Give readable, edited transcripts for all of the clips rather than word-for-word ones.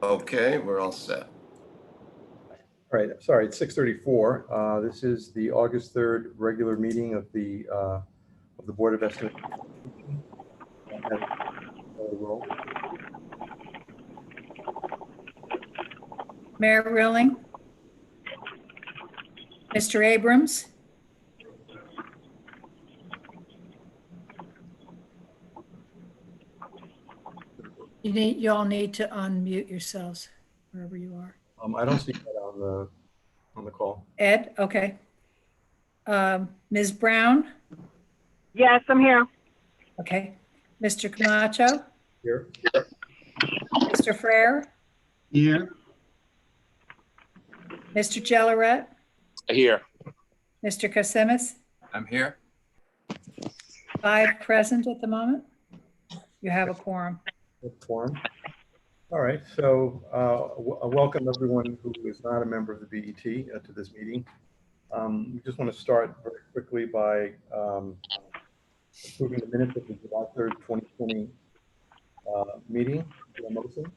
Okay, we're all set. All right, sorry, it's 6:34. This is the August 3rd regular meeting of the Board of Estimates. Mayor Rilling, Mr. Abrams, you all need to unmute yourselves wherever you are. I don't see that on the call. Ed, okay. Ms. Brown, Yes, I'm here. okay. Mr. Camacho, Here. Mr. Frere, Here. Mr. Jelleret, Here. Mr. Kasimis, I'm here. 5 present at the moment. You have a quorum. Forum. All right, so welcome everyone who is not a member of the BET to this meeting. We just want to start very quickly by approving the minutes of the July 3rd, 2020 meeting. Motion.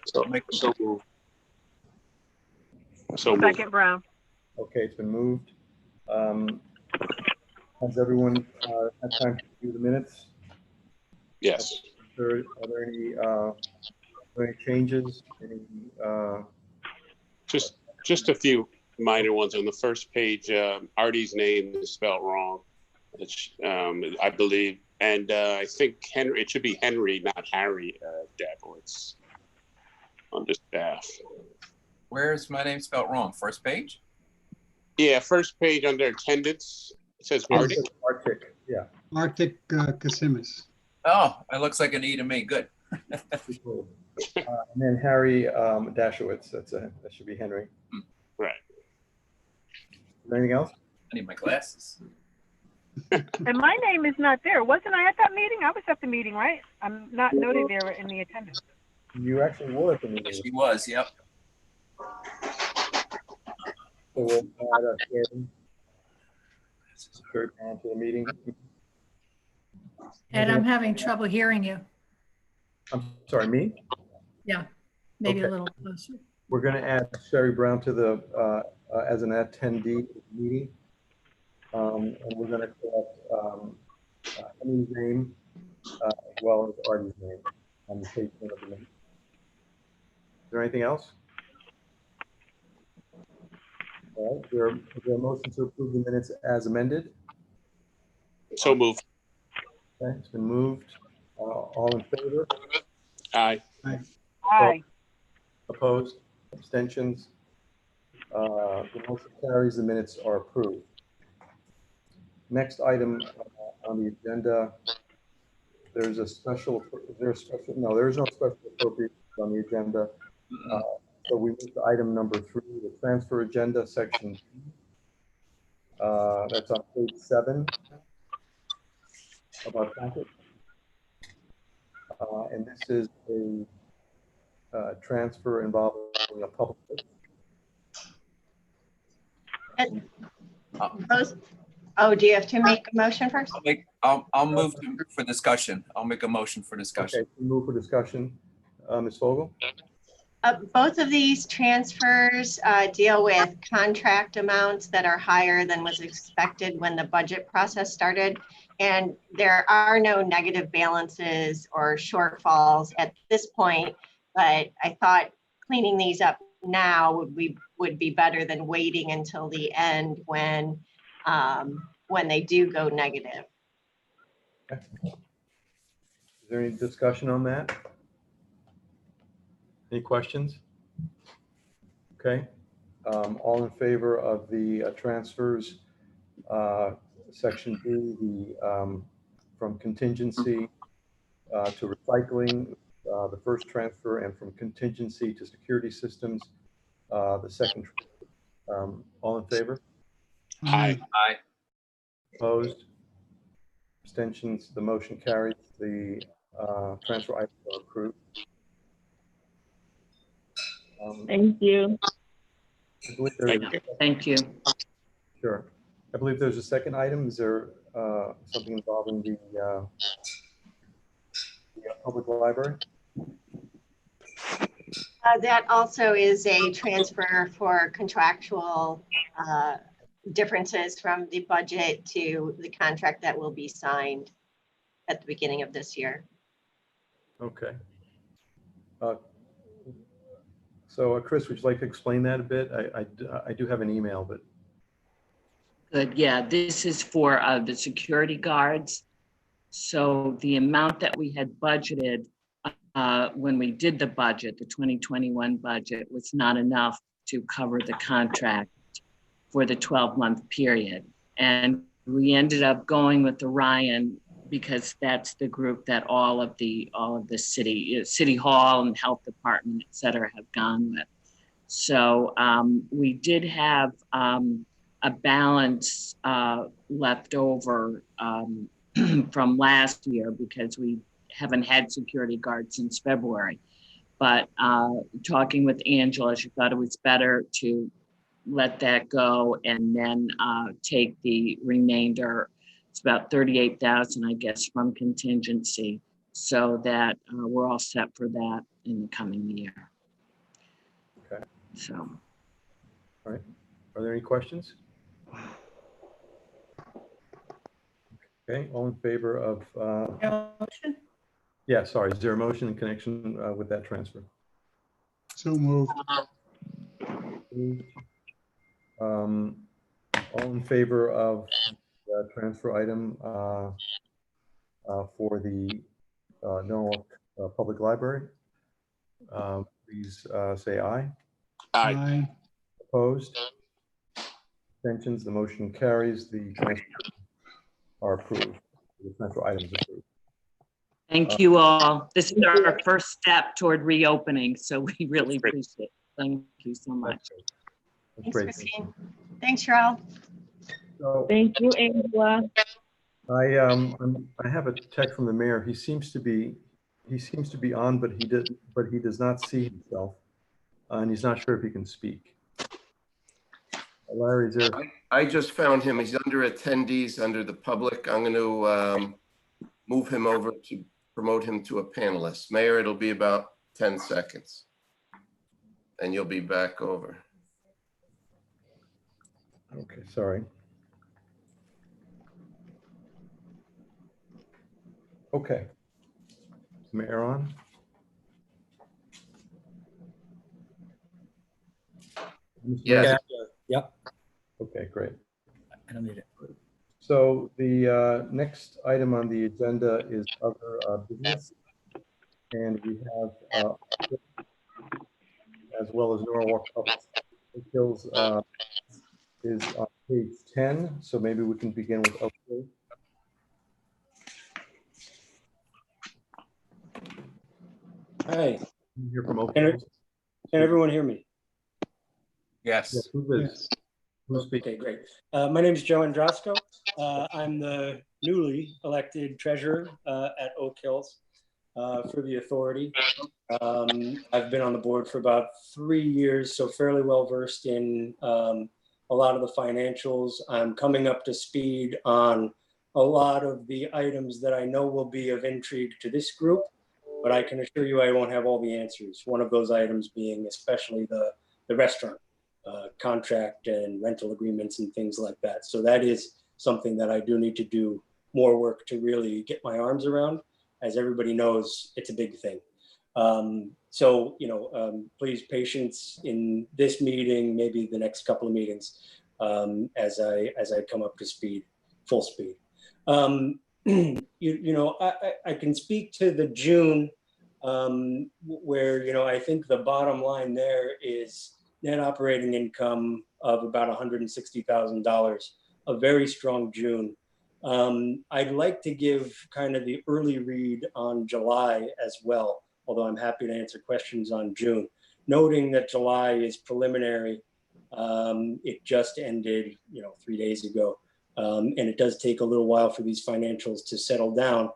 So moved. Second, Brown. Okay, it's been moved. Has everyone had time to review the minutes? Yes. Are there any changes? Just a few minor ones. On the first page, Artie's name is spelled wrong. It's, I believe, and I think Henry. It should be Henry, not Harry. Dabowitz on the staff. Where's my name spelled wrong? First page? Yeah, first page under attendance. It says Artie. Arctic, yeah. Arctic Kasimis. Oh, it looks like an E to me. Good. And then Harry Dashowitz. That should be Henry. Right. Is there anything else? I need my glasses. And my name is not there. Wasn't I at that meeting? I was at the meeting, right? I'm not noted there in the attendance. You actually were at the meeting. She was, yep. So we'll add third on to the meeting. Ed, I'm having trouble hearing you. I'm sorry, me? Yeah, maybe Okay. a little closer. We're going to add Sherry Brown to the as an attendee meeting, and we're going to collect Emily's name as well as Artie's name on the page of the minute. Is there anything else? All right, is there a motion to approve the minutes as amended? So moved. Okay, it's been moved. All in favor? Aye. Aye. Opposed? Abstentions? The motion carries. The minutes are approved. Next item on the agenda, there's a special, there is no special appropriation on the agenda. So we move to item number 3, the transfer agenda, section B. That's on page 7 of our packet. And this is a transfer involving a public. Oh, do you have to make a motion first? I'll move for discussion. I'll make a motion for discussion. Okay, move for discussion. Ms. Fogel? Both of these transfers deal with contract amounts that are higher than was expected when the budget process started. And there are no negative balances or shortfalls at this point, but I thought cleaning these up now would be better than waiting until the end when they do go negative. Okay. Is there any discussion on that? Any questions? Okay. All in favor of the transfers, section B, from contingency to recycling, the first transfer, and from contingency to security systems, the second. All in favor? Aye. Aye. Opposed? Abstentions? The motion carries. The transfer items are approved. Thank you. I believe there is Thank you. Sure. I believe there's a second item. Is there something involving the public library? That also is a transfer for contractual differences from the budget to the contract that will be signed at the beginning of this year. Okay. So Chris, would you like to explain that a bit? I do have an email, but. Good, yeah, this is for the security guards. So the amount that we had budgeted when we did the budget, the 2021 budget, was not enough to cover the contract for the 12-month period. And we ended up going with Orion because that's the group that all of the city hall and health department, et cetera, have gone with. So we did have a balance left over from last year because we haven't had security guards since February. But talking with Angela, she thought it was better to let that go and then take the remainder. It's about 38,000, I guess, from contingency, so that we're all set for that in the coming year. Okay. So. All right. Are there any questions? Okay. All in favor of? Motion? Yeah. Sorry. Is there a motion in connection with that transfer? So moved. All in favor of the transfer item for the Norwalk Public Library? Please say aye. Aye. Opposed? Abstentions? The motion carries. The transfer are approved. The transfer items approved. Thank you all. This is our first step toward reopening, so we really appreciate it. Thank you so much. That's Thanks, great. Christine. Thanks, Cheryl. So Thank you, Angela. I have a text from the mayor. He seems to be on, but he does not see himself, and he's not sure if he can speak. Larry, is there? I just found him. He's under attendees under the public. I'm going to move him over to promote him to a panelist. Mayor, it'll be about 10 seconds. And you'll be back over. Okay, sorry. Okay. Is Mayor on? Yes. Yep, Okay, great. I don't need it. So the next item on the agenda is other business. And we have, as well as Norwalk Public Hills is on page 10. So maybe we can begin with Oak Hill. Hi, Hear from Oak Can Hill. can everyone hear me? Yes. Yes, who is? Who's speaking? Okay, great. My name is Joe Andrasco. I'm the newly elected treasurer at Oak Hills for the authority. I've been on the board for about 3 years, so fairly well versed in a lot of the financials. I'm coming up to speed on a lot of the items that I know will be of intrigue to this group, but I can assure you I won't have all the answers. One of those items being especially the restaurant contract and rental agreements and things like that. So that is something that I do need to do more work to really get my arms around. As everybody knows, it's a big thing. So, please patience in this meeting, maybe the next couple of meetings, as I come up to speed, full speed. I can speak to the June, where, I think the bottom line there is net operating income of about $160,000, a very strong June. I'd like to give kind of the early read on July as well, although I'm happy to answer questions on June, noting that July is preliminary. It just ended, 3 days ago. And it does take a little while for these financials to settle down.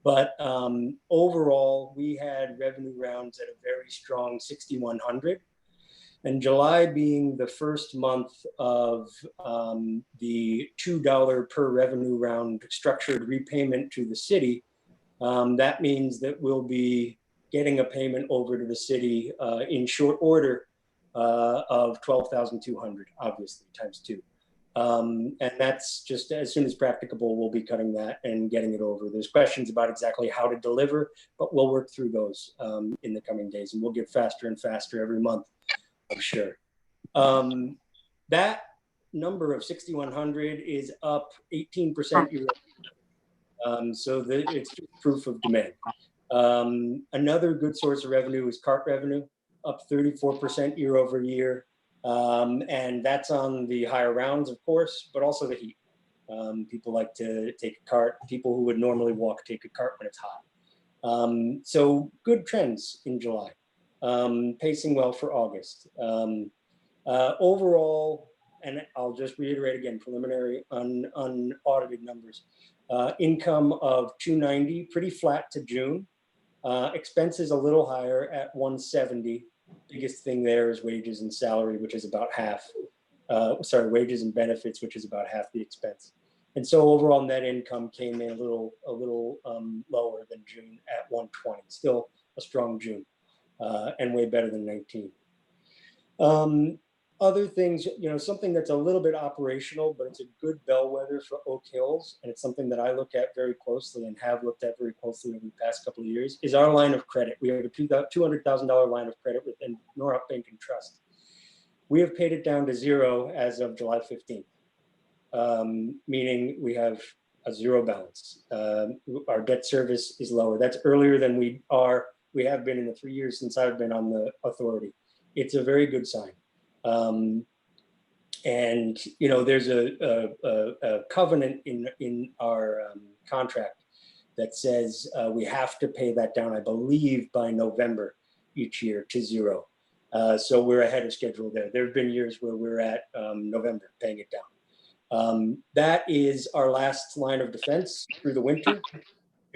But overall, we had revenue rounds at a very strong 6,100. And July being the first month of the $2 per revenue round structured repayment to the city, that means that we'll be getting a payment over to the city in short order of 12,200, obviously, times 2. And that's just as soon as practicable, we'll be cutting that and getting it over. There's questions about exactly how to deliver, but we'll work through those in the coming days, and we'll get faster and faster every month, I'm sure. That number of 6,100 is up 18% year over. So it's just proof of demand. Another good source of revenue is cart revenue, up 34% year over year. And that's on the higher rounds, of course, but also the heat. People like to take a cart. People who would normally walk take a cart when it's hot. So good trends in July, pacing well for August. Overall, and I'll just reiterate again, preliminary unaudited numbers, income of 290, pretty flat to June. Expenses a little higher at 170. Biggest thing there is wages and salary, which is about half. Wages and benefits, which is about half the expense. And so overall net income came in a little lower than June at 120. Still a strong June, and way better than 19. Other things, something that's a little bit operational, but it's a good bellwether for Oak Hills, and it's something that I look at very closely and have looked at very closely over the past couple of years, is our line of credit. We have a $200,000 line of credit with Norhup Bank and Trust. We have paid it down to 0 as of July 15th, meaning we have a 0 balance. Our debt service is lower. That's earlier than we have been in the 3 years since I've been on the authority. It's a very good sign. And there's a covenant in our contract that says we have to pay that down, I believe, by November each year to 0. So we're ahead of schedule there. There have been years where we're at November paying it down. That is our last line of defense through the winter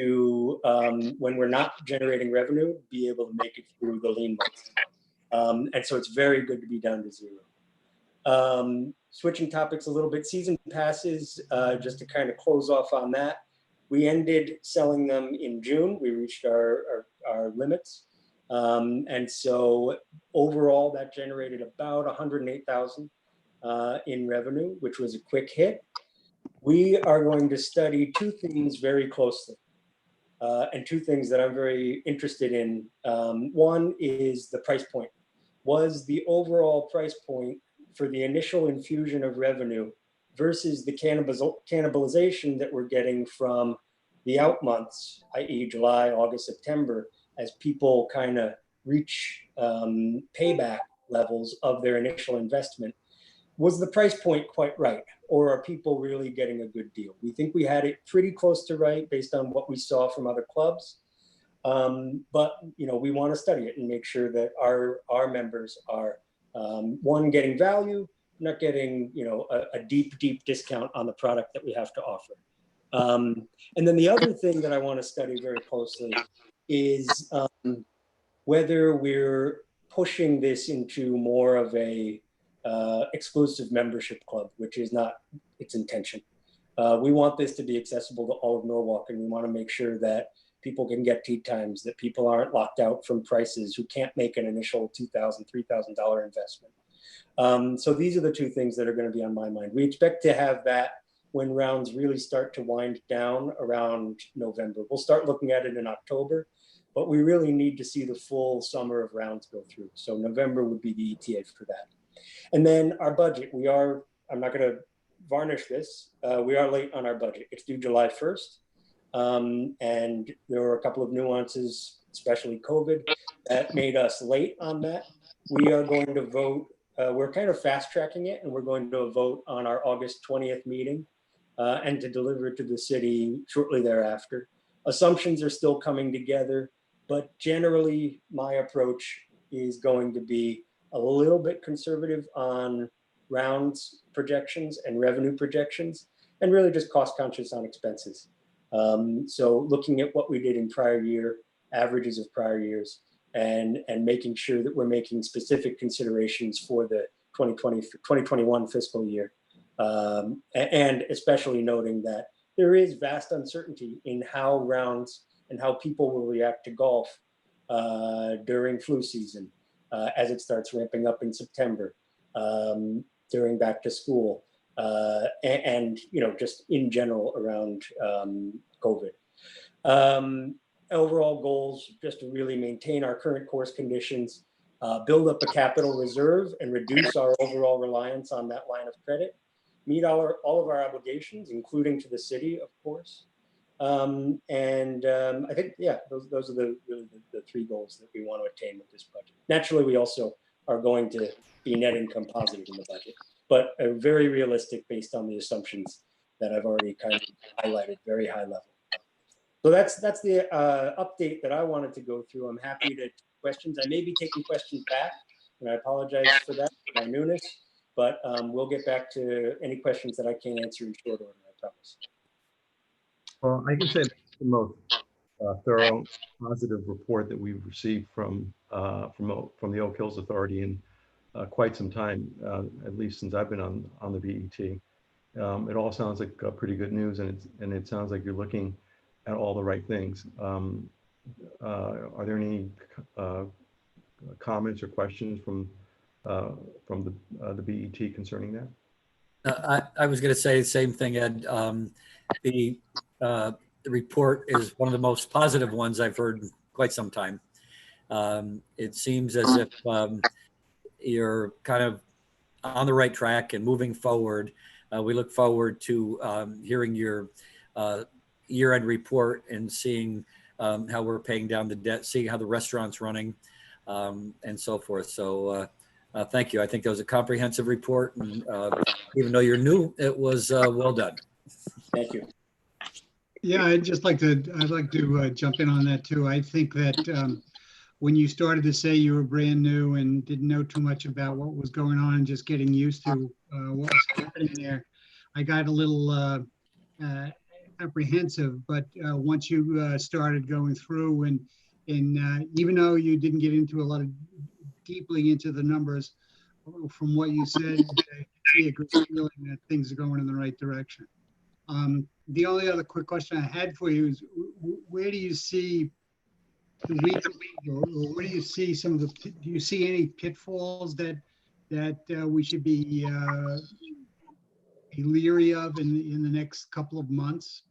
to, when we're not generating revenue, be able to make it through the lean months. And so it's very good to be down to 0. Switching topics a little bit, season passes, just to kind of close off on that. We ended selling them in June. We reached our limits. And so overall that generated about 108,000 in revenue, which was a quick hit. We are going to study 2 things very closely. And 2 things that I'm very interested in. One is the price point. Was the overall price point for the initial infusion of revenue versus the cannibalization that we're getting from the out months, i.e. July, August, September, as people kind of reach payback levels of their initial investment. Was the price point quite right? Or are people really getting a good deal? We think we had it pretty close to right based on what we saw from other clubs. But we want to study it and make sure that our members are one, getting value, not getting a deep discount on the product that we have to offer. And then the other thing that I want to study very closely is whether we're pushing this into more of a exclusive membership club, which is not its intention. We want this to be accessible to all of Norwalk, and we want to make sure that people can get tee times, that people aren't locked out from prices, who can't make an initial $2,000, $3,000 investment. So these are the 2 things that are going to be on my mind. We expect to have that when rounds really start to wind down around November. We'll start looking at it in October, but we really need to see the full summer of rounds go through. So November would be the ETA for that. And then our budget, I'm not going to varnish this, we are late on our budget. It's due July 1st. And there were a couple of nuances, especially COVID, that made us late on that. We are going to vote, we're kind of fast tracking it, and we're going to vote on our August 20th meeting and to deliver it to the city shortly thereafter. Assumptions are still coming together, but generally my approach is going to be a little bit conservative on rounds projections and revenue projections, and really just cost conscious on expenses. So looking at what we did in prior year, averages of prior years, and making sure that we're making specific considerations for the 2021 fiscal year. And especially noting that there is vast uncertainty in how rounds and how people will react to golf during flu season, as it starts ramping up in September, during back to school, and just in general around COVID. Overall goals, just to really maintain our current course conditions, build up a capital reserve and reduce our overall reliance on that line of credit, meet all of our obligations, including to the city, of course. I think, yeah, those are the three goals that we want to attain with this budget. Naturally, we also are going to be net income positive in the budget, but very realistic based on the assumptions that I've already kind of highlighted, very high level. So that's the update that I wanted to go through. I'm happy to take questions. I may be taking questions back, and I apologize for that, my newness, but we'll get back to any questions that I can't answer in short order, I promise. Well, I can say that's the most thorough, positive report that we've received from the Oak Hills Authority in quite some time, at least since I've been on the BET. It all sounds like pretty good news, and it sounds like you're looking at all the right things. Are there any comments or questions from the BET concerning that? I was going to say the same thing, Ed. The report is one of the most positive ones I've heard in quite some time. It seems as if you're kind of on the right track and moving forward. We look forward to hearing your year-end report and seeing how we're paying down the debt, seeing how the restaurant's running, and so forth. So thank you. I think that was a comprehensive report, and even though you're new, it was well done. Thank you. Yeah, I'd like to jump in on that too. I think that when you started to say you were brand new and didn't know too much about what was going on and just getting used to what was happening there, I got a little apprehensive. But once you started going through and even though you didn't get into a lot of deeply into the numbers, from what you said, I see a good feeling that things are going in the right direction. The only other quick question I had for you is, where do you see the weakness, or where do you see some of the? Do you see any pitfalls that we should be leery of in the next couple of months?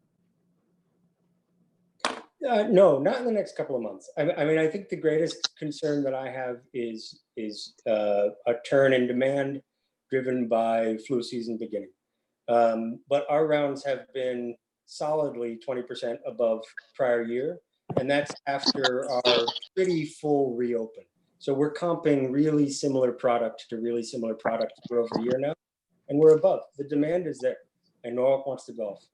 No, not in the next couple of months. I mean, I think the greatest concern that I have is a turn in demand driven by flu season beginning. But our rounds have been solidly 20% above prior year, and that's after our pretty full reopen. So we're comping really similar product to really similar product for over a year now, and we're above. The demand is there, and Norwalk wants to golf.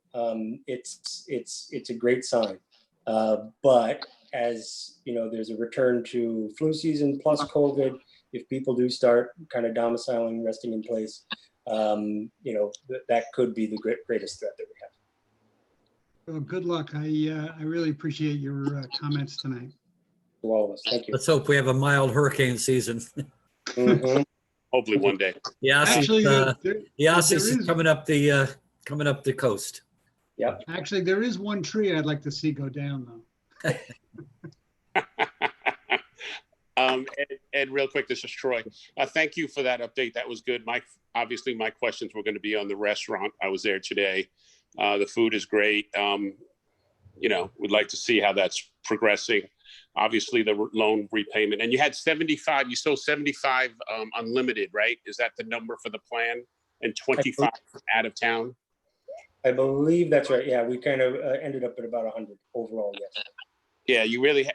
It's a great sign. But as you know, there's a return to flu season plus COVID. If people do start kind of domiciling, resting in place, that could be the greatest threat that we have. Well, good luck. I really appreciate your comments tonight. To all of us, thank you. Let's hope we have a mild hurricane season. Mm-hmm. Hopefully one day. Actually, is coming up the coast. Yeah. Actually, there is one tree I'd like to see go down, though. Ed, real quick, this is Troy. Thank you for that update. That was good. Obviously, my questions were going to be on the restaurant. I was there today. The food is great. We'd like to see how that's progressing. Obviously, the loan repayment. And you had 75, you sold 75 unlimited, right? Is that the number for the plan? And 25 out of town? I believe that's right. Yeah, we kind of ended up at about 100 overall, yes. Yeah, you really,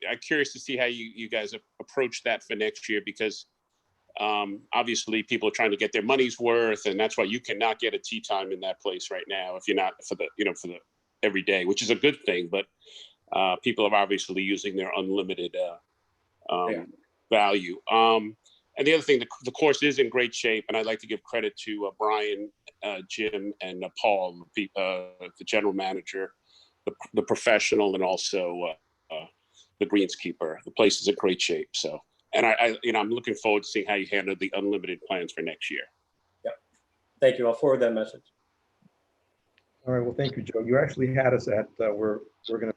I'm curious to see how you guys approach that for next year, because obviously people are trying to get their money's worth, and that's why you cannot get a tea time in that place right now if you're not for the every day, which is a good thing. But people are obviously using their unlimited value. And the other thing, the course is in great shape, and I'd like to give credit to Brian, Jim, and Paul, the general manager, the professional, and also the greenskeeper. The place is in great shape. So, and I'm looking forward to seeing how you handle the unlimited plans for next year. Yep. Thank you. I'll forward that message. All right. Well, thank you, Joe. You actually had us at we're going to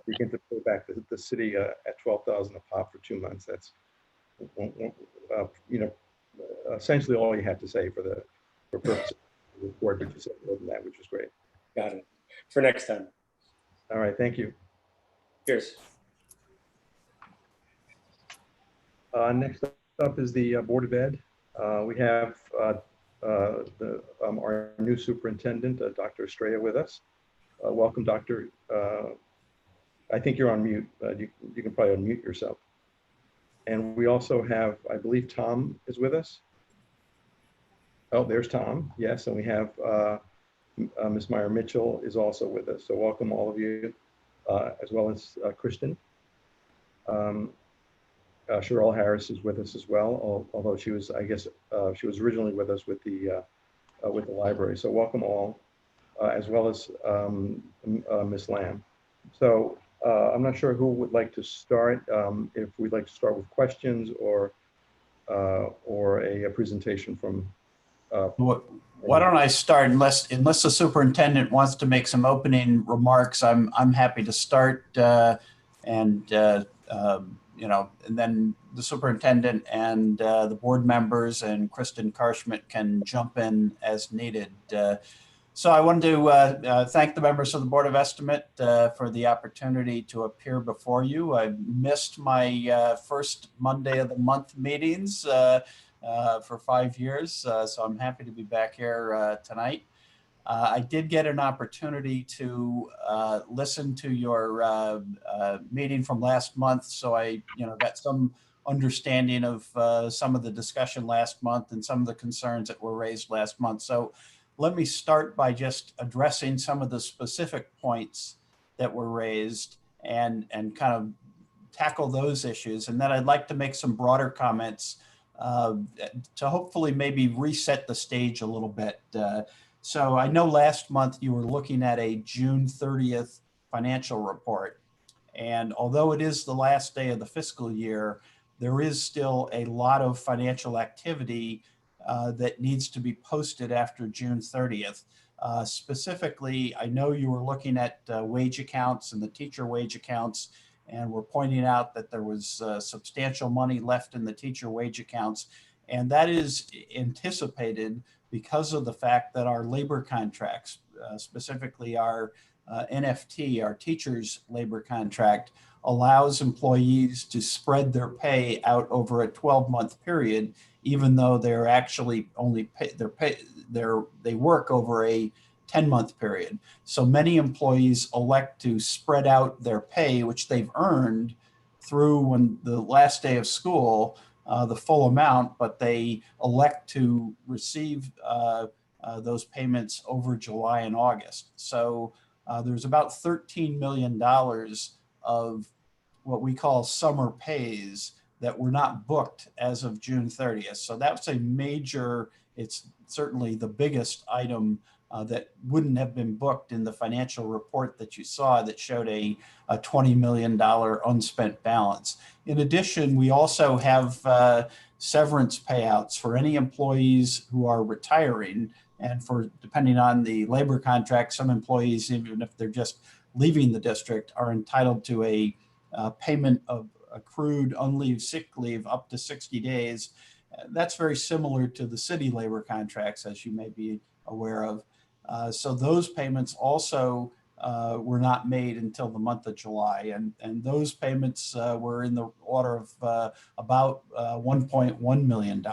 begin to pay back the city at $12,000 a pop for 2 months. That's, essentially all you have to say for purposes of the report, but you said more than that, which is great. Got it. For next time. All right, thank you. Cheers. Next up is the Board of Ed. We have our new superintendent, Dr. Estrella, with us. Welcome, Doctor. I think you're on mute. You can probably unmute yourself. And we also have, I believe Tom is with us. Oh, there's Tom. Yes, and we have Ms. Meyer Mitchell is also with us. So welcome all of you, as well as Kristen. Cheryl Harris is with us as well, although she was, I guess, she was originally with us with the library. So welcome all, as well as Ms. Lamb. So I'm not sure who would like to start. If we'd like to start with questions or a presentation from. Why don't I start? Unless the superintendent wants to make some opening remarks, I'm happy to start. And then the superintendent and the board members and Kristen Karschmidt can jump in as needed. So I wanted to thank the members of the Board of Estimate for the opportunity to appear before you. I missed my first Monday of the month meetings for 5 years, so I'm happy to be back here tonight. I did get an opportunity to listen to your meeting from last month, so I got some understanding of some of the discussion last month and some of the concerns that were raised last month. So let me start by just addressing some of the specific points that were raised and kind of tackle those issues. And then I'd like to make some broader comments to hopefully maybe reset the stage a little bit. So I know last month you were looking at a June 30th financial report. And although it is the last day of the fiscal year, there is still a lot of financial activity that needs to be posted after June 30th. Specifically, I know you were looking at wage accounts and the teacher wage accounts, and we're pointing out that there was substantial money left in the teacher wage accounts. And that is anticipated because of the fact that our labor contracts, specifically our NFT, our teachers' labor contract, allows employees to spread their pay out over a 12-month period, even though they're actually only they work over a 10-month period. So many employees elect to spread out their pay, which they've earned through when the last day of school, the full amount, but they elect to receive those payments over July and August. So there's about $13 million of what we call summer pays that were not booked as of June 30th. So that's a major, it's certainly the biggest item that wouldn't have been booked in the financial report that you saw that showed a $20 million unspent balance. In addition, we also have severance payouts for any employees who are retiring, and for, depending on the labor contract, some employees, even if they're just leaving the district, are entitled to a payment of accrued unleaved sick leave up to 60 days. That's very similar to the city labor contracts, as you may be aware of. So those payments also were not made until the month of July, and those payments were in the order of about $1.1 million.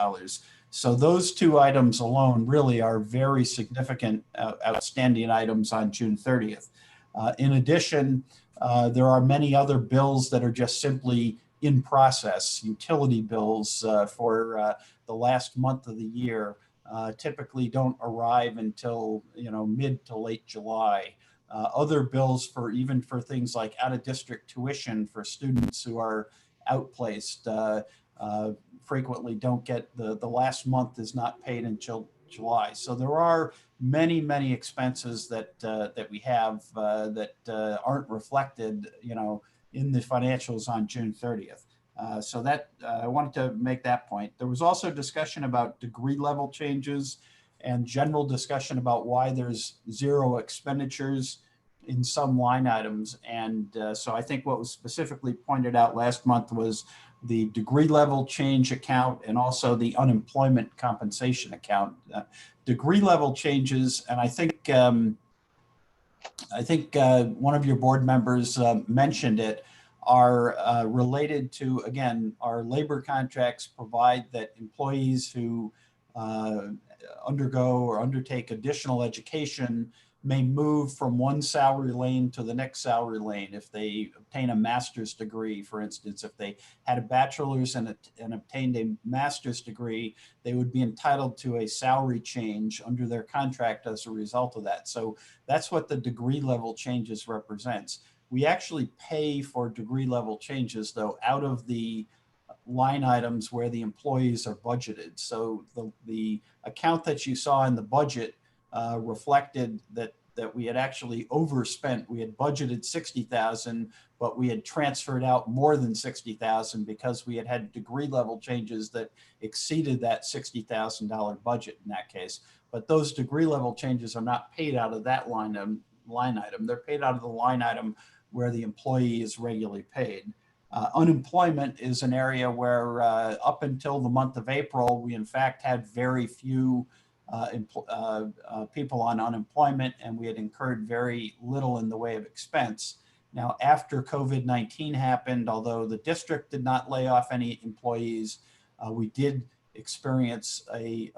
So those two items alone really are very significant outstanding items on June 30th. In addition, there are many other bills that are just simply in process. Utility bills for the last month of the year typically don't arrive until mid to late July. Other bills for even for things like out-of-district tuition for students who are outplaced frequently don't get the last month is not paid until July. So there are many, many expenses that we have that aren't reflected, in the financials on June 30th. So that I wanted to make that point. There was also discussion about degree level changes and general discussion about why there's zero expenditures in some line items. And so I think what was specifically pointed out last month was the degree level change account and also the unemployment compensation account. Degree level changes, and I think one of your board members mentioned it, are related to, again, our labor contracts provide that employees who undergo or undertake additional education may move from one salary lane to the next salary lane. If they obtain a master's degree, for instance, if they had a bachelor's and obtained a master's degree, they would be entitled to a salary change under their contract as a result of that. So that's what the degree level changes represents. We actually pay for degree level changes, though, out of the line items where the employees are budgeted. So the account that you saw in the budget reflected that we had actually overspent. We had budgeted 60,000, but we had transferred out more than 60,000 because we had had degree level changes that exceeded that $60,000 budget in that case. But those degree level changes are not paid out of that line item. They're paid out of the line item where the employee is regularly paid. Unemployment is an area where up until the month of April, we in fact had very few people on unemployment, and we had incurred very little in the way of expense. Now, after COVID-19 happened, although the district did not lay off any employees, we did experience a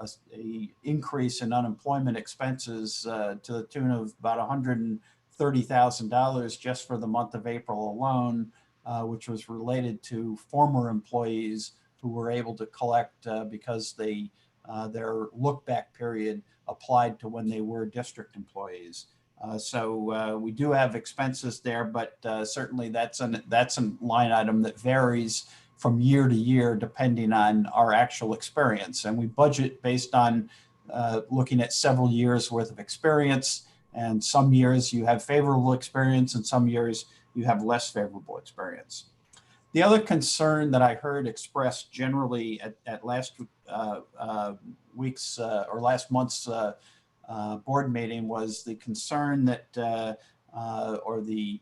increase in unemployment expenses to the tune of about $130,000 just for the month of April alone, which was related to former employees who were able to collect because their look-back period applied to when they were district employees. So we do have expenses there, but certainly that's a line item that varies from year to year depending on our actual experience. And we budget based on looking at several years worth of experience. And some years you have favorable experience and some years you have less favorable experience. The other concern that I heard expressed generally at last week's or last month's board meeting was the concern that, or the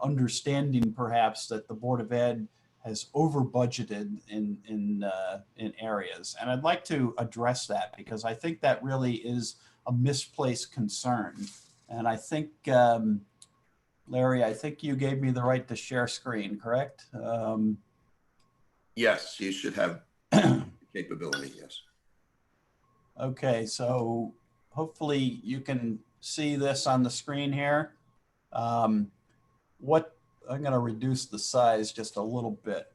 understanding perhaps that the Board of Ed has over budgeted in areas. And I'd like to address that because I think that really is a misplaced concern. And I think, Larry, I think you gave me the right to share screen, correct? Yes, you should have capability, yes. Okay, so hopefully you can see this on the screen here. I'm going to reduce the size just a little bit.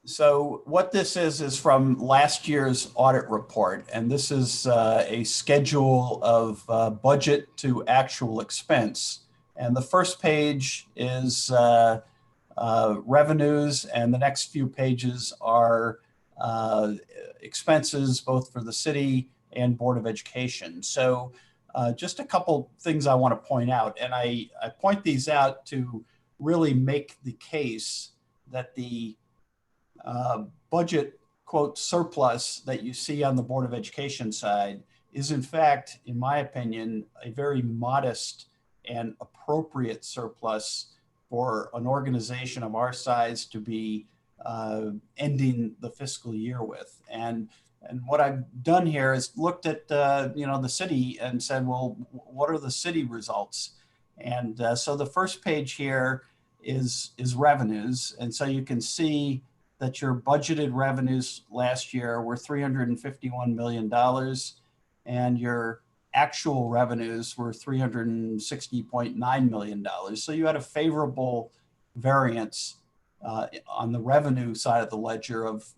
So what this is from last year's audit report, and this is a schedule of budget to actual expense. And the first page is revenues, and the next few pages are expenses both for the city and Board of Education. So just a couple things I want to point out, and I point these out to really make the case that the budget, quote, surplus that you see on the Board of Education side is in fact, in my opinion, a very modest and appropriate surplus for an organization of our size to be ending the fiscal year with. And what I've done here is looked at the city and said, well, what are the city results? And so the first page here is revenues. And so you can see that your budgeted revenues last year were $351 million and your actual revenues were $360.9 million. So you had a favorable variance on the revenue side of the ledger of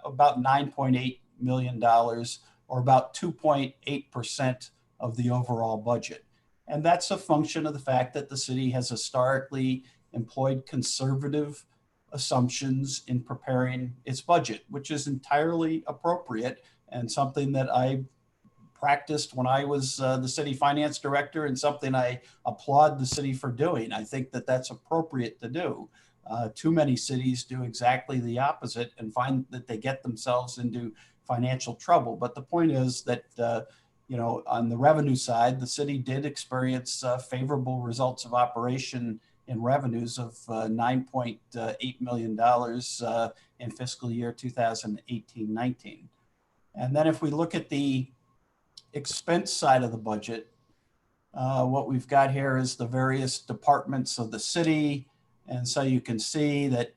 about $9.8 million, or about 2.8% of the overall budget. And that's a function of the fact that the city has historically employed conservative assumptions in preparing its budget, which is entirely appropriate and something that I practiced when I was the city finance director and something I applaud the city for doing. I think that that's appropriate to do. Too many cities do exactly the opposite and find that they get themselves into financial trouble. But the point is that, on the revenue side, the city did experience favorable results of operation in revenues of $9.8 million in fiscal year 2018-19. And then if we look at the expense side of the budget, what we've got here is the various departments of the city. And so you can see that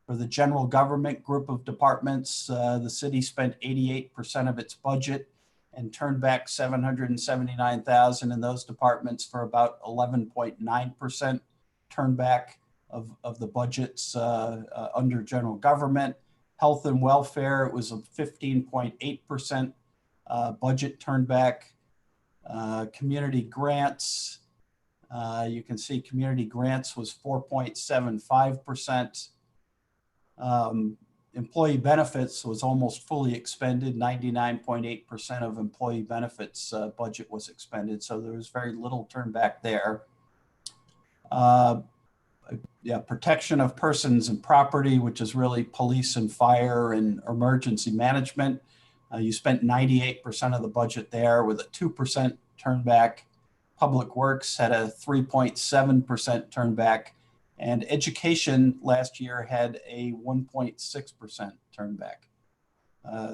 for the general government group of departments, the city spent 88% of its budget and turned back $779,000 in those departments for about 11.9% turn back of the budgets under general government. Health and welfare, it was a 15.8% budget turn back. Community grants, you can see community grants was 4.75%. Employee benefits was almost fully expended. 99.8% of employee benefits budget was expended. So there was very little turn back there. Protection of persons and property, which is really police and fire and emergency management. You spent 98% of the budget there with a 2% turn back. Public Works had a 3.7% turn back. And education last year had a 1.6% turn back.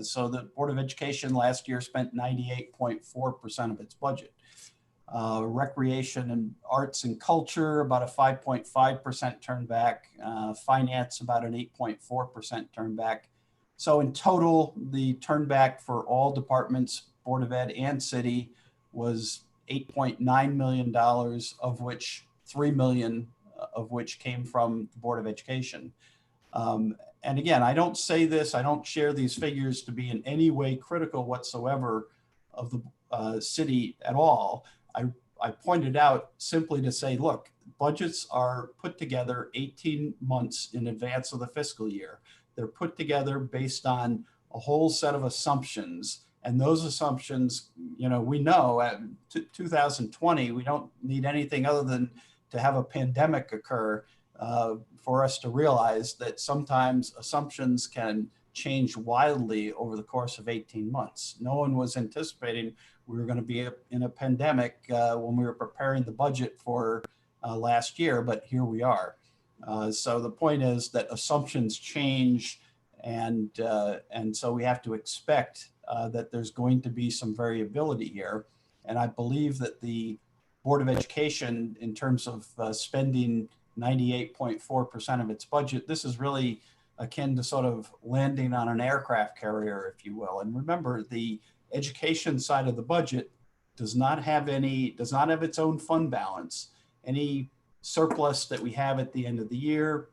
So the Board of Education last year spent 98.4% of its budget. Recreation and arts and culture, about a 5.5% turn back. Finance, about an 8.4% turn back. So in total, the turn back for all departments, Board of Ed and city, was $8.9 million, of which $3 million of which came from the Board of Education. And again, I don't say this, I don't share these figures to be in any way critical whatsoever of the city at all. I pointed out simply to say, look, budgets are put together 18 months in advance of the fiscal year. They're put together based on a whole set of assumptions. And those assumptions, we know at 2020, we don't need anything other than to have a pandemic occur for us to realize that sometimes assumptions can change wildly over the course of 18 months. No one was anticipating we were going to be in a pandemic when we were preparing the budget for last year, but here we are. So the point is that assumptions change, and so we have to expect that there's going to be some variability here. And I believe that the Board of Education, in terms of spending 98.4% of its budget, this is really akin to sort of landing on an aircraft carrier, if you will. And remember, the education side of the budget does not have its own fund balance. Any surplus that we have at the end of the year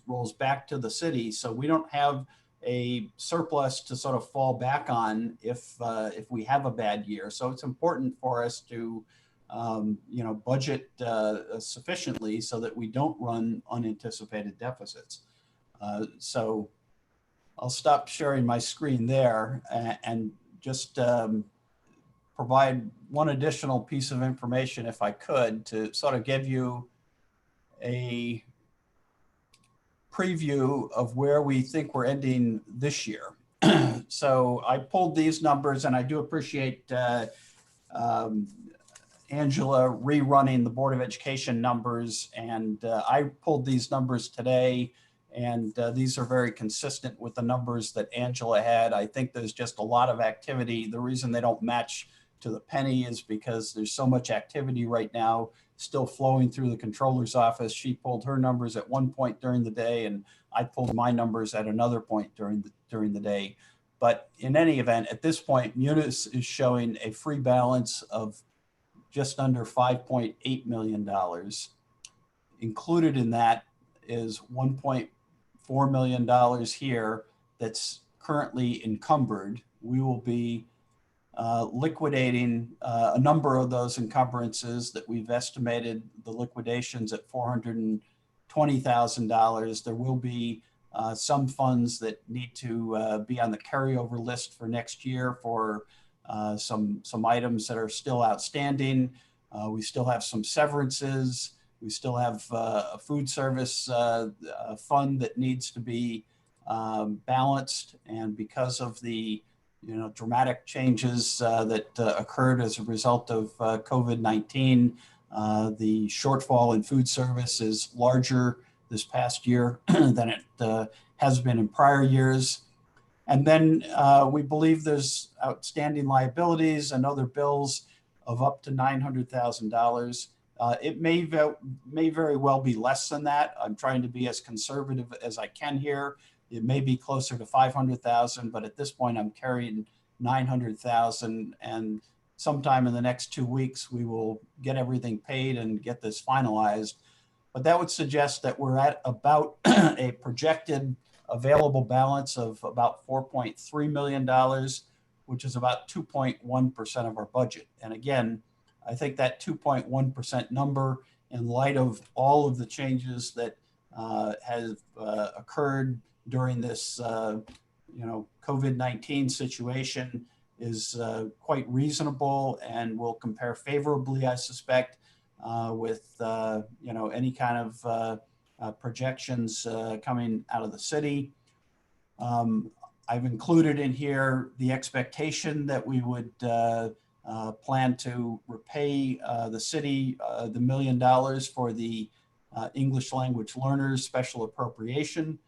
rolls back to the city. So we don't have a surplus to sort of fall back on if we have a bad year. So it's important for us to budget sufficiently so that we don't run unanticipated deficits. So I'll stop sharing my screen there and just provide one additional piece of information, if I could, to sort of give you a preview of where we think we're ending this year. So I pulled these numbers, and I do appreciate Angela rerunning the Board of Education numbers. And I pulled these numbers today, and these are very consistent with the numbers that Angela had. I think there's just a lot of activity. The reason they don't match to the penny is because there's so much activity right now still flowing through the controller's office. She pulled her numbers at one point during the day, and I pulled my numbers at another point during the day. But in any event, at this point, Munis is showing a free balance of just under $5.8 million. Included in that is $1.4 million here that's currently encumbered. We will be liquidating a number of those encumbrances that we've estimated the liquidations at $420,000. There will be some funds that need to be on the carryover list for next year for some items that are still outstanding. We still have some severances. We still have a food service fund that needs to be balanced, and because of the dramatic changes that occurred as a result of COVID-19, the shortfall in food service is larger this past year than it has been in prior years. And then we believe there's outstanding liabilities and other bills of up to $900,000. It may very well be less than that. I'm trying to be as conservative as I can here. It may be closer to 500,000, but at this point I'm carrying 900,000, and sometime in the next 2 weeks we will get everything paid and get this finalized. But that would suggest that we're at about a projected available balance of about $4.3 million, which is about 2.1% of our budget. And again, I think that 2.1% number, in light of all of the changes that have occurred during this COVID-19 situation, is quite reasonable and will compare favorably, I suspect, with any kind of projections coming out of the city. I've included in here the expectation that we would plan to repay the city the $1 million for the English language learners special appropriation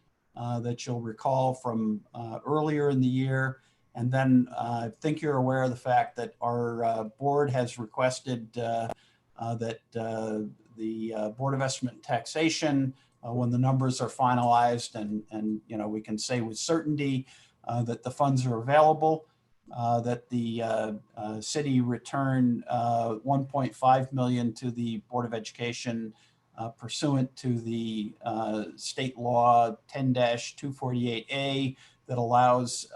that you'll recall from earlier in the year. And then I think you're aware of the fact that our board has requested that the Board of Estimate and Taxation, when the numbers are finalized and we can say with certainty that the funds are available, that the city return $1.5 million to the Board of Education pursuant to the state law 10-248A that allows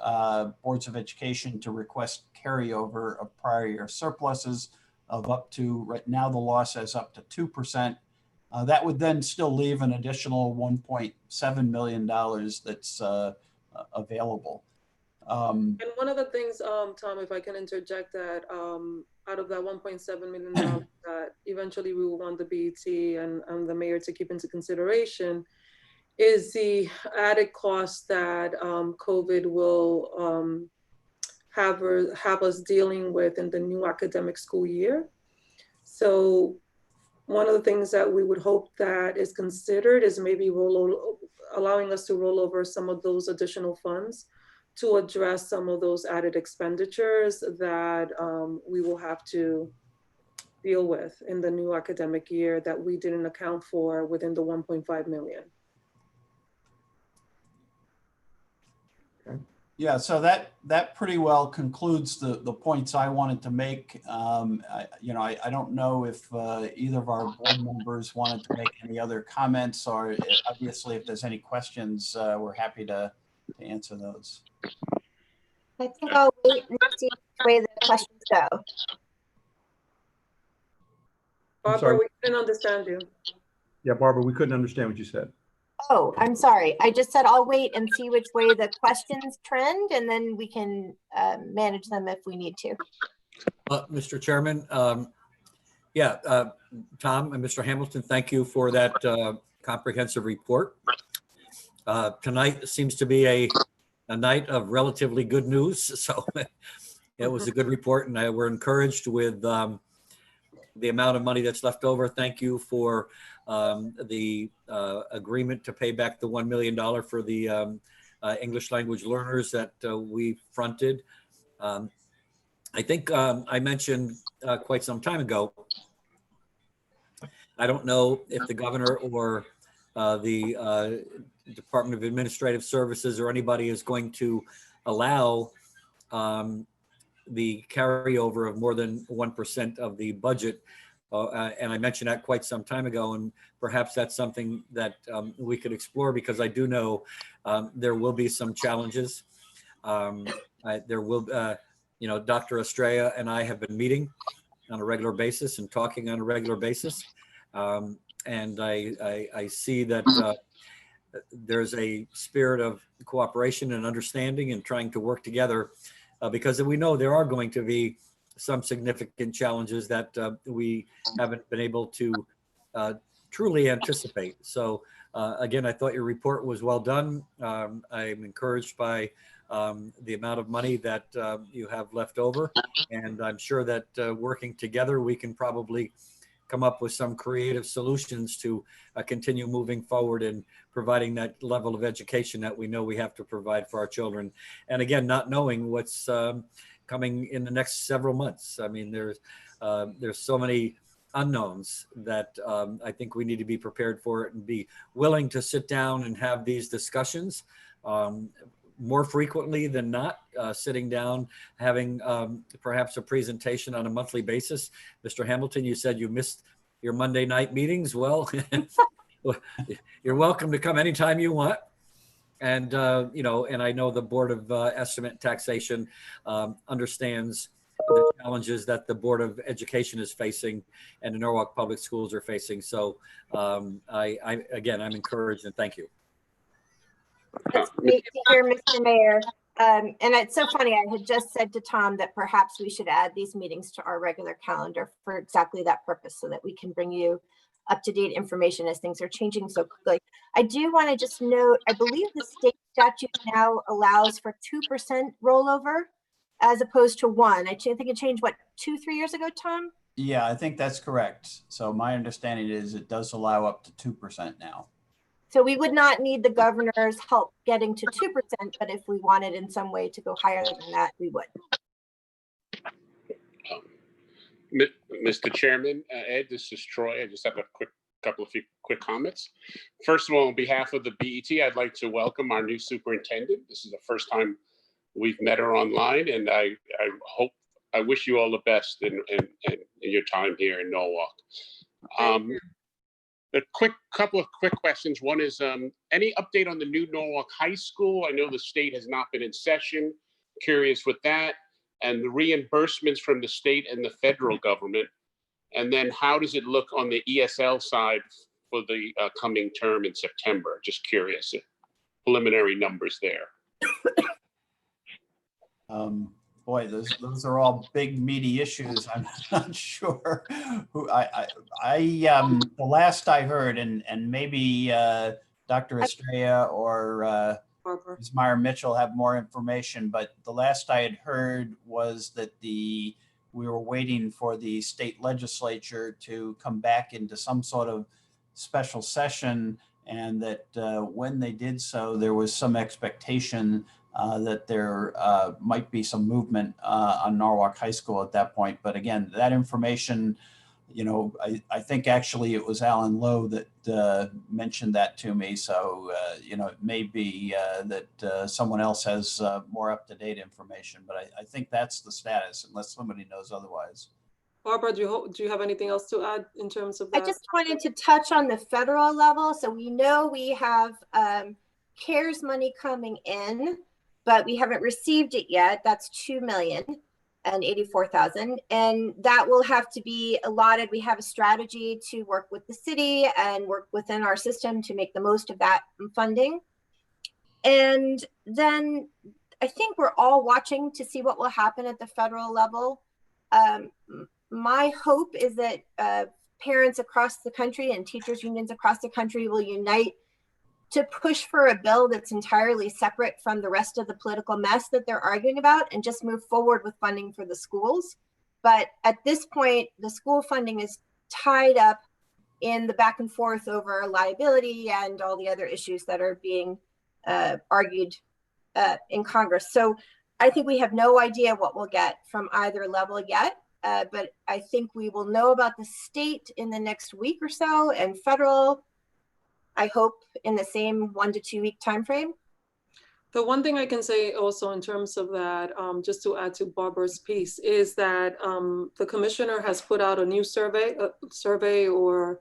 boards of education to request carryover of prior year surpluses of up to, right now the law says up to 2%. That would then still leave an additional $1.7 million that's available. And one of the things, Tom, if I can interject that, out of that $1.7 million that eventually we will want the BET and the mayor to keep into consideration is the added cost that COVID will have us dealing with in the new academic school year. So one of the things that we would hope that is considered is maybe allowing us to roll over some of those additional funds to address some of those added expenditures that we will have to deal with in the new academic year that we didn't account for within the 1.5 million. Yeah, so that pretty well concludes the points I wanted to make. I don't know if either of our board members wanted to make any other comments, or obviously if there's any questions, we're happy to answer those. I think I'll wait and see which way the questions go. Barbara, we couldn't understand you. Yeah, Barbara, we couldn't understand what you said. Oh, I'm sorry. I just said I'll wait and see which way the questions trend, and then we can manage them if we need to. Mr. Chairman, Tom and Mr. Hamilton, thank you for that comprehensive report. Tonight seems to be a night of relatively good news, so it was a good report, and we're encouraged with the amount of money that's left over. Thank you for the agreement to pay back the $1 million for the English language learners that we fronted. I think I mentioned quite some time ago, I don't know if the governor or the Department of Administrative Services or anybody is going to allow the carryover of more than 1% of the budget. And I mentioned that quite some time ago, and perhaps that's something that we could explore, because I do know there will be some challenges. There will, Dr. Estrella and I have been meeting on a regular basis and talking on a regular basis. And I see that there's a spirit of cooperation and understanding and trying to work together, because we know there are going to be some significant challenges that we haven't been able to truly anticipate. So Again, I thought your report was well done. I'm encouraged by the amount of money that you have left over. And I'm sure that working together, we can probably come up with some creative solutions to continue moving forward and providing that level of education that we know we have to provide for our children. And again, not knowing what's coming in the next several months. I mean, there's so many unknowns that I think we need to be prepared for it and be willing to sit down and have these discussions more frequently than not, sitting down, having perhaps a presentation on a monthly basis. Mr. Hamilton, you said you missed your Monday night meetings. Well, you're welcome to come anytime you want. And, you know, and I know the Board of Estimate and Taxation understands the challenges that the Board of Education is facing and the Norwalk Public Schools are facing. So again, I'm encouraged and thank you. It's great to hear, Mr. Mayor. And it's so funny, I had just said to Tom that perhaps we should add these meetings to our regular calendar for exactly that purpose, so that we can bring you up-to-date information as things are changing so quickly. I do want to just note, I believe the state statute now allows for 2% rollover as opposed to 1%. I think it changed, what, 2-3 years ago, Tom? Yeah, I think that's correct. So my understanding is it does allow up to 2% now. So we would not need the governor's help getting to 2%, but if we wanted in some way to go higher than that, we would. Mr. Chairman, Ed, this is Troy. I just have a couple of quick comments. First of all, on behalf of the BET, I'd like to welcome our new superintendent. This is the first time we've met her online, and I wish you all the best in your time here in Norwalk. A couple of quick questions. One is, any update on the new Norwalk High School? I know the state has not been in session. Curious with that. And the reimbursements from the state and the federal government. And then how does it look on the ESL side for the coming term in September? Just curious, preliminary numbers there. Boy, those are all big, meaty issues. I'm not sure who the last I heard, and maybe Dr. Estrella or Ms. Meyer-Mitchell have more information, but the last I had heard was that we were waiting for the state legislature to come back into some sort of special session, and that when they did so, there was some expectation that there might be some movement on Norwalk High School at that point. But again, that information, you know, I think actually it was Alan Lowe that mentioned that to me. So, you know, it may be that someone else has more up-to-date information, but I think that's the status, unless somebody knows otherwise. Barbara, do you have anything else to add in terms of that? I just wanted to touch on the federal level. So we know we have CARES money coming in, but we haven't received it yet. That's $2,084,000, and that will have to be allotted. We have a strategy to work with the city and work within our system to make the most of that funding. And then I think we're all watching to see what will happen at the federal level. My hope is that parents across the country and teachers unions across the country will unite to push for a bill that's entirely separate from the rest of the political mess that they're arguing about, and just move forward with funding for the schools. But at this point, the school funding is tied up in the back and forth over liability and all the other issues that are being argued in Congress. So I think we have no idea what we'll get from either level yet, but I think we will know about the state in the next week or so, and federal, I hope, in the same 1 to 2 week time frame. The one thing I can say also in terms of that, just to add to Barbara's piece, is that the commissioner has put out a new survey or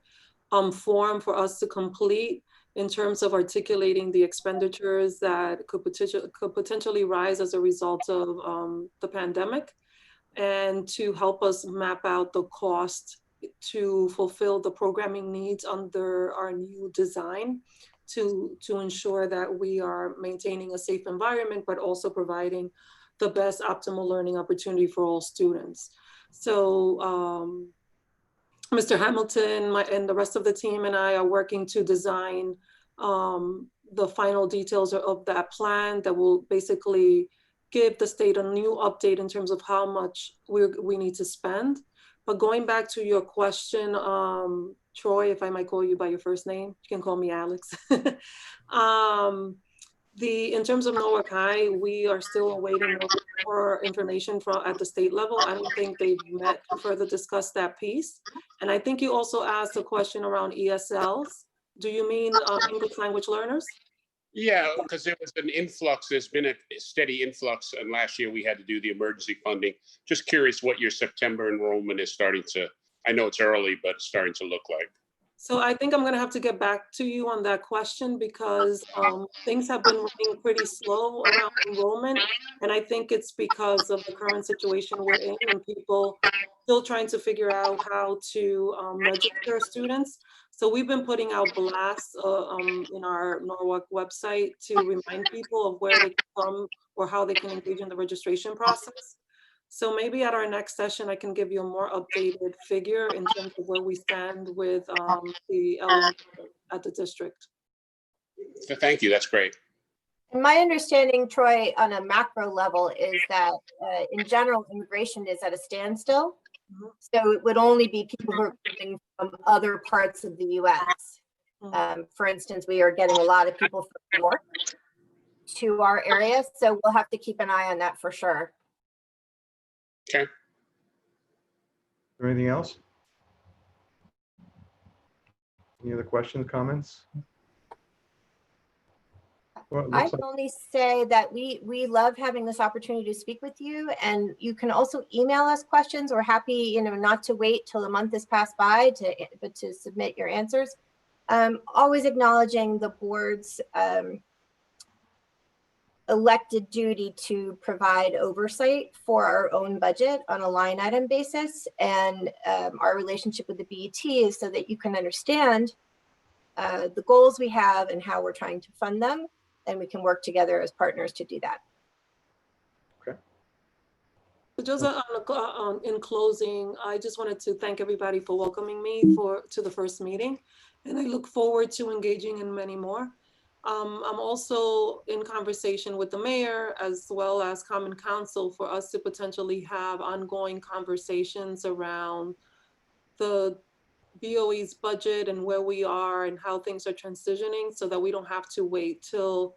form for us to complete in terms of articulating the expenditures that could potentially rise as a result of the pandemic, and to help us map out the cost to fulfill the programming needs under our new design to ensure that we are maintaining a safe environment, but also providing the best optimal learning opportunity for all students. So Mr. Hamilton and the rest of the team and I are working to design the final details of that plan that will basically give the state a new update in terms of how much we need to spend. But going back to your question, Troy, if I might call you by your first name, you can call me Alex. In terms of Norwalk High, we are still awaiting more information from at the state level. I don't think they've met to further discuss that piece. And I think you also asked a question around ESLs. Do you mean English language learners? Yeah, because there was an influx. There's been a steady influx, and last year we had to do the emergency funding. Just curious what your September enrollment is starting to, I know it's early, but it's starting to look like. So I think I'm going to have to get back to you on that question because things have been running pretty slow around enrollment. And I think it's because of the current situation we're in and people still trying to figure out how to register students. So we've been putting out blasts in our Norwalk website to remind people of where they can come or how they can engage in the registration process. So maybe at our next session, I can give you a more updated figure in terms of where we stand with the element at the district. So thank you, that's great. My understanding, Troy, on a macro level is that in general, immigration is at a standstill. So it would only be people who are coming from other parts of the US. For instance, we are getting a lot of people from New York to our area. So we'll have to keep an eye on that for sure. Okay. Is there anything else? Any other questions, comments? Well, I can only say that we love having this opportunity to speak with you, and you can also email us questions. We're happy, not to wait till a month has passed by but to submit your answers. Always acknowledging the board's elected duty to provide oversight for our own budget on a line item basis, and our relationship with the BET is so that you can understand the goals we have and how we're trying to fund them, and we can work together as partners to do that. Okay. So just in closing, I just wanted to thank everybody for welcoming me to the first meeting, and I look forward to engaging in many more. I'm also in conversation with the mayor as well as Common Council for us to potentially have ongoing conversations around the BOE's budget and where we are and how things are transitioning so that we don't have to wait till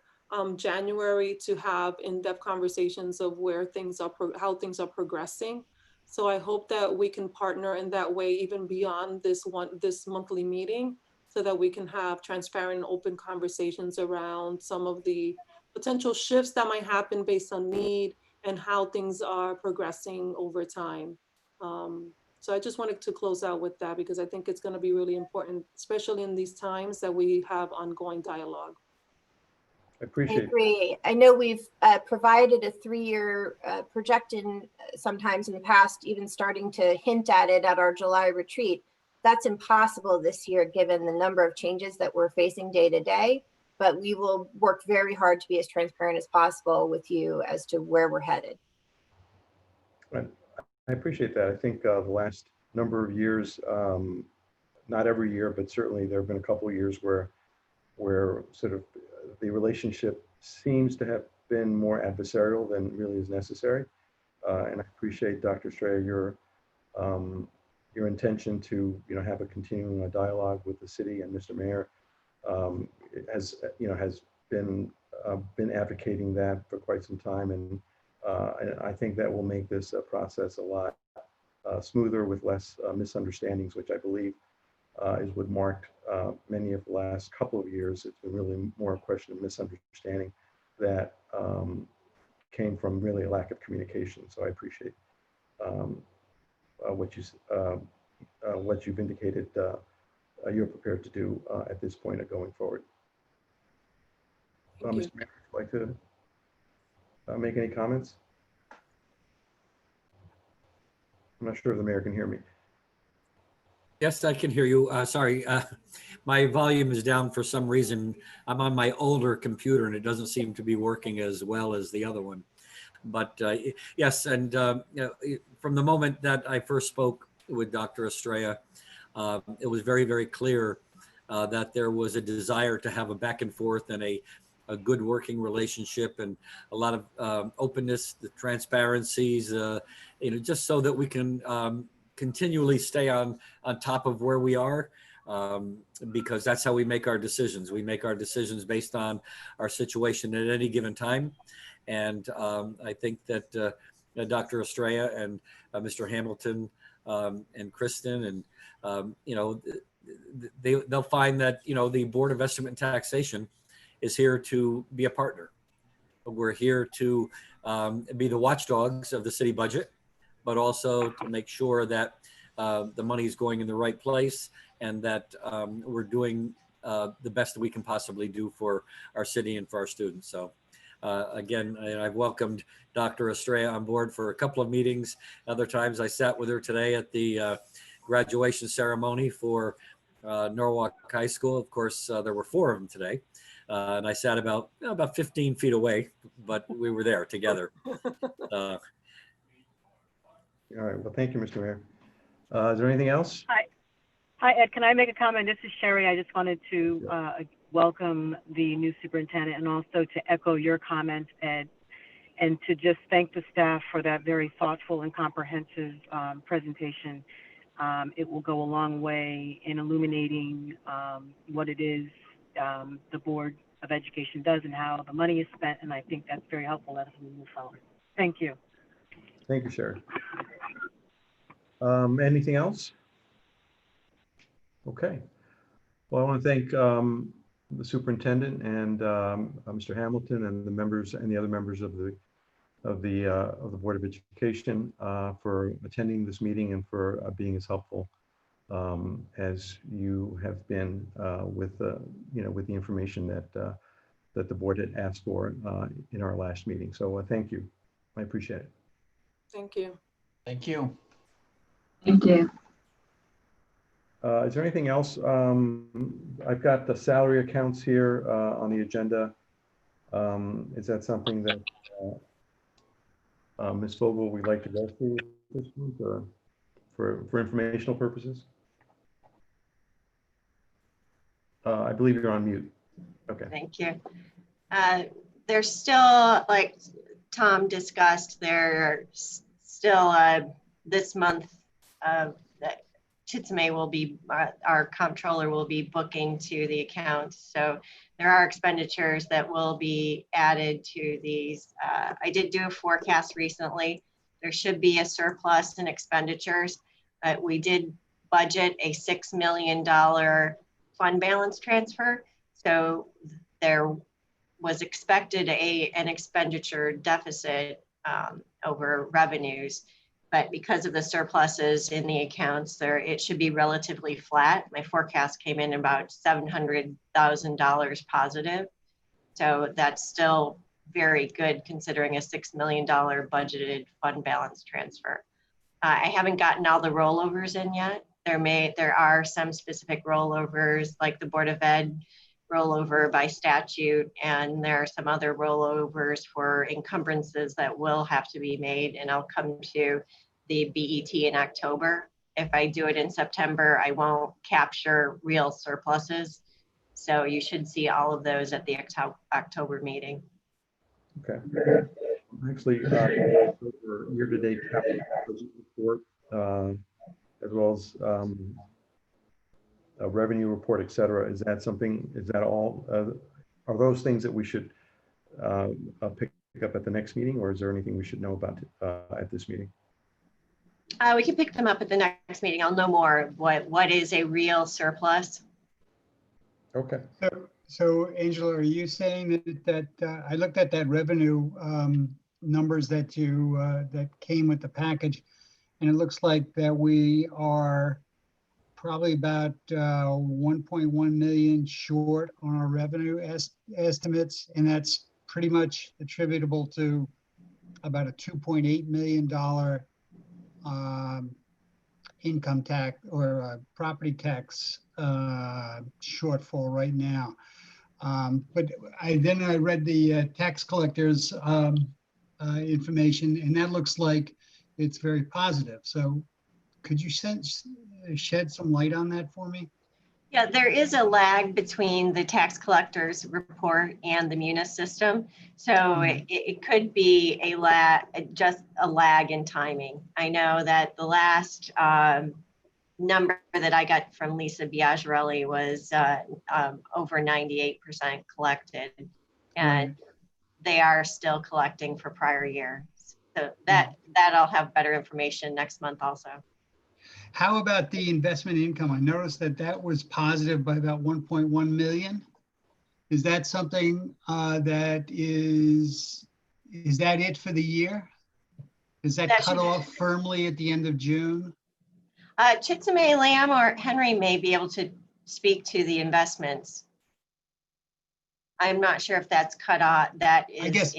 January to have in-depth conversations of where things are, how things are progressing. So I hope that we can partner in that way even beyond this monthly meeting, so that we can have transparent and open conversations around some of the potential shifts that might happen based on need and how things are progressing over time. So I just wanted to close out with that because I think it's going to be really important, especially in these times, that we have ongoing dialogue. I appreciate it. I agree. I know we've provided a 3-year projection sometimes in the past, even starting to hint at it at our July retreat. That's impossible this year, given the number of changes that we're facing day to day, but we will work very hard to be as transparent as possible with you as to where we're headed. I appreciate that. I think the last number of years, not every year, but certainly there have been a couple of years where sort of the relationship seems to have been more adversarial than really is necessary. And I appreciate, Dr. Estrella, your intention to have a continuing dialogue with the city, and Mr. Mayor has been advocating that for quite some time, and I think that will make this process a lot smoother with less misunderstandings, which I believe is what marked many of the last couple of years. It's been really more a question of misunderstanding that came from really a lack of communication. So I appreciate what you've indicated you're prepared to do at this point of going forward. Mr. Mayor, would you like to make any comments? I'm not sure if the mayor can hear me. Yes, I can hear you. Sorry, my volume is down for some reason. I'm on my older computer and it doesn't seem to be working as well as the other one. But yes, and from the moment that I first spoke with Dr. Estrella, it was very, very clear that there was a desire to have a back and forth and a good working relationship and a lot of openness, the transparencies, just so that we can continually stay on top of where we are, because that's how we make our decisions. We make our decisions based on our situation at any given time. And I think that Dr. Estrella and Mr. Hamilton and Kristen and, they'll find that, the Board of Estimate and Taxation is here to be a partner. We're here to be the watchdogs of the city budget, but also to make sure that the money is going in the right place and that we're doing the best that we can possibly do for our city and for our students. So again, I've welcomed Dr. Estrella on board for a couple of meetings. Other times I sat with her today at the graduation ceremony for Norwalk High School. Of course, there were 4 of them today. And I sat about 15 feet away, but we were there together. All right, well, thank you, Mr. Mayor. Is there anything else? Hi, Ed. Can I make a comment? This is Sherry. I just wanted to welcome the new superintendent and also to echo your comments, Ed, and to just thank the staff for that very thoughtful and comprehensive presentation. It will go a long way in illuminating what it is the Board of Education does and how the money is spent, and I think that's very helpful as we move forward. Thank you. Thank you, Sherry. Anything else? Okay. Well, I want to thank the superintendent and Mr. Hamilton and the members and the other members of the Board of Education for attending this meeting and for being as helpful as you have been with the information that the board had asked for in our last meeting. So thank you. I appreciate it. Thank you. Thank you. Thank you. Is there anything else? I've got the salary accounts here on the agenda. Is that something that Ms. Vogel would like to go through this week or for informational purposes? I believe you're on mute. Okay. Thank you. There's still, like Tom discussed, there's still this month that Titsime will be, our comptroller will be booking to the account. So there are expenditures that will be added to these. I did do a forecast recently. There should be a surplus in expenditures, but we did budget a $6 million fund balance transfer. So there was expected an expenditure deficit over revenues, but because of the surpluses in the accounts there, it should be relatively flat. My forecast came in about $700,000 positive. So that's still very good considering a $6 million budgeted fund balance transfer. I haven't gotten all the rollovers in yet. There are some specific rollovers like the Board of Ed rollover by statute, and there are some other rollovers for encumbrances that will have to be made, and I'll come to the BET in October. If I do it in September, I won't capture real surpluses. So you should see all of those at the October meeting. Okay. Actually, year-to-date capital budget report, as well as a revenue report, et cetera. Is that something, is that all, are those things that we should pick up at the next meeting, or is there anything we should know about at this meeting? We can pick them up at the next meeting. I'll know more what is a real surplus. Okay. So Angela, are you saying that I looked at that revenue numbers that you that came with the package, and it looks like that we are probably about 1.1 million short on our revenue estimates, and that's pretty much attributable to about a $2.8 million income tax or property tax shortfall right now. But I read the tax collector's information, and that looks like it's very positive. So could you shed some light on that for me? Yeah, there is a lag between the tax collector's report and the Munis system. So it could be a lag, just a lag in timing. I know that the last number that I got from Lisa Biagirelli was over 98% collected, and they are still collecting for prior year. So that I'll have better information next month also. How about the investment income? I noticed that that was positive by about 1.1 million. Is that something that is that it for the year? Is that cut off firmly at the end of June? Chitsime Lamb or Henry may be able to speak to the investments. I'm not sure if that's cut off. That is.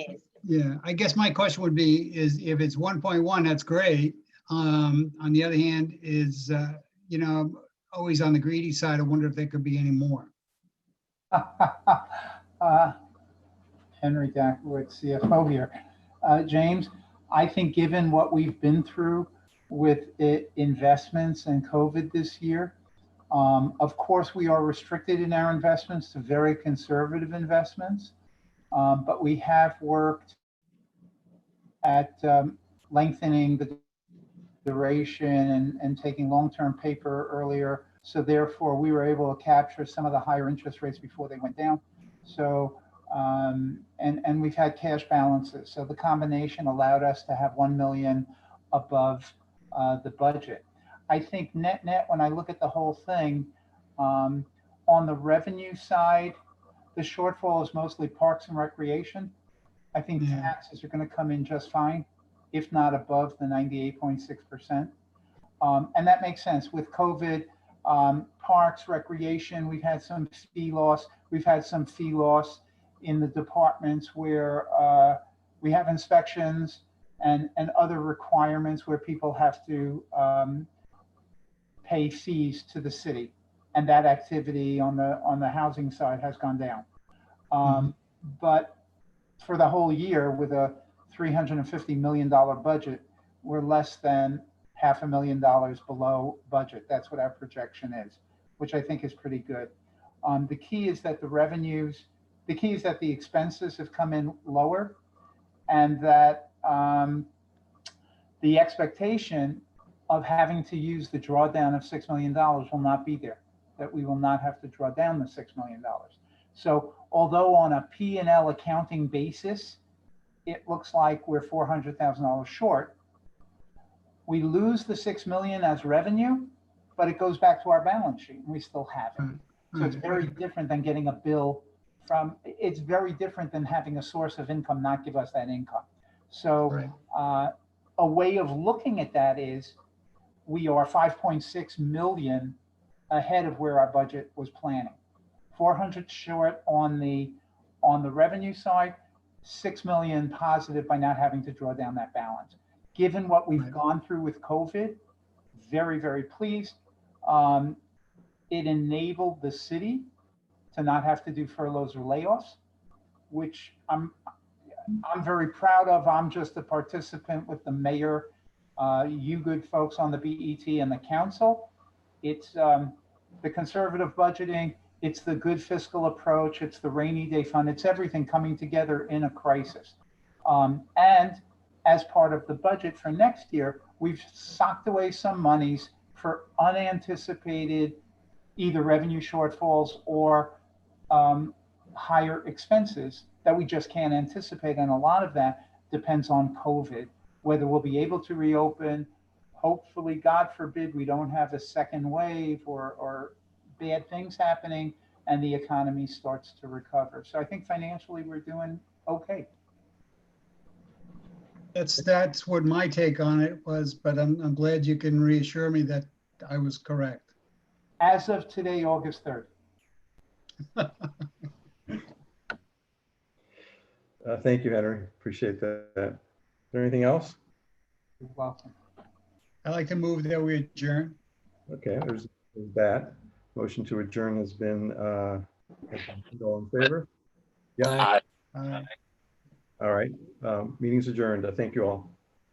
I guess my question would be is if it's 1.1, that's great. On the other hand, is you know, always on the greedy side. I wonder if there could be any more. Henry Dackowitz, CFO here. James, I think given what we've been through with investments and COVID this year, of course we are restricted in our investments to very conservative investments, but we have worked at lengthening the duration and taking long-term paper earlier. So therefore we were able to capture some of the higher interest rates before they went down. So, and we've had cash balances. So the combination allowed us to have 1 million above the budget. I think net, when I look at the whole thing, on the revenue side, the shortfall is mostly parks and recreation. I think taxes are going to come in just fine, if not above the 98.6%. And that makes sense with COVID, parks, recreation, we've had some fee loss. We've had some fee loss in the departments where we have inspections and other requirements where people have to pay fees to the city. And that activity on the housing side has gone down. But for the whole year with a $350 million budget, we're less than $500,000 below budget. That's what our projection is, which I think is pretty good. The key is that the expenses have come in lower, and that the expectation of having to use the drawdown of $6 million will not be there, that we will not have to draw down the $6 million. So although on a P&L accounting basis, it looks like we're $400,000 short, we lose the 6 million as revenue, but it goes back to our balance sheet and we still have it. So it's very different than getting a bill from, it's very different than having a source of income not give us that income. So a way of looking at that is we are 5.6 million ahead of where our budget was planning. 400 short on the revenue side, 6 million positive by not having to draw down that balance. Given what we've gone through with COVID, very, very pleased. It enabled the city to not have to do furloughs or layoffs, which I'm very proud of. I'm just a participant with the mayor, you good folks on the BET and the council. It's the conservative budgeting, it's the good fiscal approach, it's the rainy day fund, it's everything coming together in a crisis. And as part of the budget for next year, we've socked away some monies for unanticipated either revenue shortfalls or higher expenses that we just can't anticipate. And a lot of that depends on COVID, whether we'll be able to reopen. Hopefully, God forbid, we don't have a second wave or bad things happening and the economy starts to recover. So I think financially we're doing okay. That's what my take on it was, but I'm glad you can reassure me that I was correct. As of today, August 3rd. Thank you, Henry. Appreciate that. Is there anything else? You're welcome. I'd like to move that we adjourn. Okay, there's that. Motion to adjourn has been, all in favor? Yeah. All right. Meeting's adjourned. Thank you all.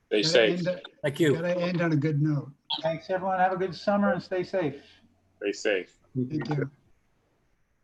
Stay safe. Thank you. Gotta end on a good note. Thanks, everyone. Have a good summer and stay safe. Stay safe. Take care.